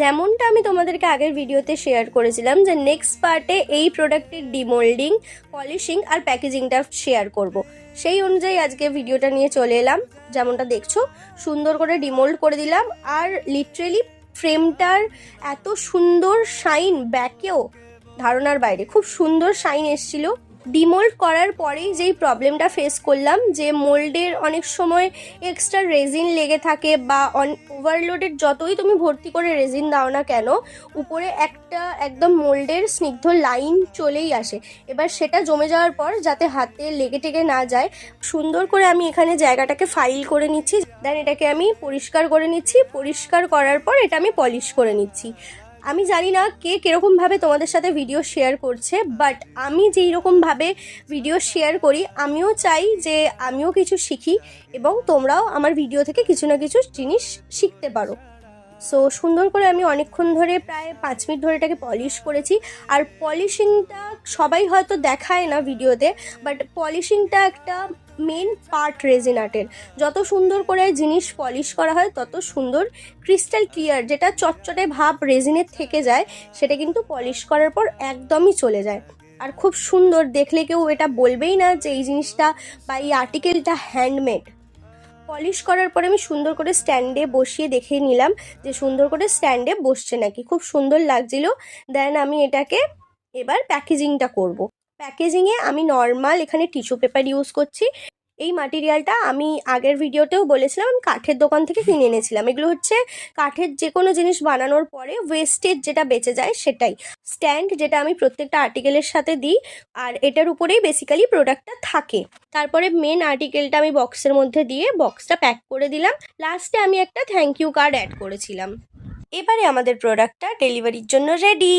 যেমনটা আমি তোমাদেরকে আগের ভিডিওতে শেয়ার করেছিলাম যে নেক্সট পার্টে এই প্রোডাক্টের ডিমোল্ডিং, পলিশিং আর প্যাকেজিংটা শেয়ার করব। সেই অনুযায়ী আজকে ভিডিওটা নিয়ে চলে এলাম। যেমনটা দেখছো সুন্দর করে ডিমোল্ড করে দিলাম, আর লিটারেলি ফ্রেমটার এত সুন্দর শাইন, ব্যাকেও ধারণার বাইরে খুব সুন্দর শাইন এসেছিল। ডিমোল্ড করার পরেই যেই প্রবলেমটা ফেস করলাম যে মোল্ডের অনেক সময় এক্সট্রা রেজিন লেগে থাকে, বা ওভারলোডেড যতই তুমি ভর্তি করে রেজিন দাও না কেন, উপরে একটা একদম মোল্ডের স্নিগ্ধ লাইন চলেই আসে। এবার সেটা জমে যাওয়ার পর যাতে হাতে লেগে টেগে না যায়, সুন্দর করে আমি এখানে জায়গাটাকে ফাইল করে নিচ্ছি, দেন এটাকে আমি পরিষ্কার করে নিচ্ছি। পরিষ্কার করার পর এটা আমি পলিশ করে নিচ্ছি। আমি জানি না কে কীরকমভাবে তোমাদের সাথে ভিডিও শেয়ার করছে, বাট আমি যেই রকমভাবে ভিডিও শেয়ার করি আমিও চাই যে আমিও কিছু শিখি এবং তোমরাও আমার ভিডিও থেকে কিছু না কিছু জিনিস শিখতে পারো। সো সুন্দর করে আমি অনেকক্ষণ ধরে প্রায় 5 মিনিট ধরে এটাকে পলিশ করেছি। আর পলিশিংটা সবাই হয়তো দেখায় না ভিডিওতে, বাট পলিশিংটা একটা মেন পার্ট রেজিন আর্টের। যত সুন্দর করে জিনিস পলিশ করা হয় তত সুন্দর ক্রিস্টাল ক্লিয়ার, যেটা চটচটে ভাব রেজিনের থেকে যায়, সেটা কিন্তু পলিশ করার পর একদমই চলে যায়। আর খুব সুন্দর দেখলে কেউ এটা বলবেই না যে এই জিনিসটা বা এই আর্টিকেলটা হ্যান্ডমেড। পলিশ করার পরে আমি সুন্দর করে স্ট্যান্ডে বসিয়ে দেখে নিলাম যে সুন্দর করে স্ট্যান্ডে বসছে নাকি, খুব সুন্দর লাগছিল। দেন আমি এটাকে এবার প্যাকেজিংটা করব। প্যাকেজিংয়ে আমি নর্মাল এখানে টিস্যু পেপার ইউজ করছি। এই মাটেরিয়ালটা আমি আগের ভিডিওতেও বলেছিলাম, আমি কাঠের দোকান থেকে কিনে এনেছিলাম। এগুলো হচ্ছে কাঠের যে কোনো জিনিস বানানোর পরে ওয়েস্টেজ যেটা বেঁচে যায় সেটাই। স্ট্যান্ড যেটা আমি প্রত্যেকটা আর্টিকেলের সাথে দিই, আর এটার উপরেই বেসিক্যালি প্রোডাক্টটা থাকে। তারপরে মেন আর্টিকেলটা আমি বক্সের মধ্যে দিয়ে বক্সটা প্যাক করে দিলাম। লাস্টে আমি একটা থ্যাংক ইউ কার্ড অ্যাড করেছিলাম। এবারে আমাদের প্রোডাক্টটা ডেলিভারির জন্য রেডি।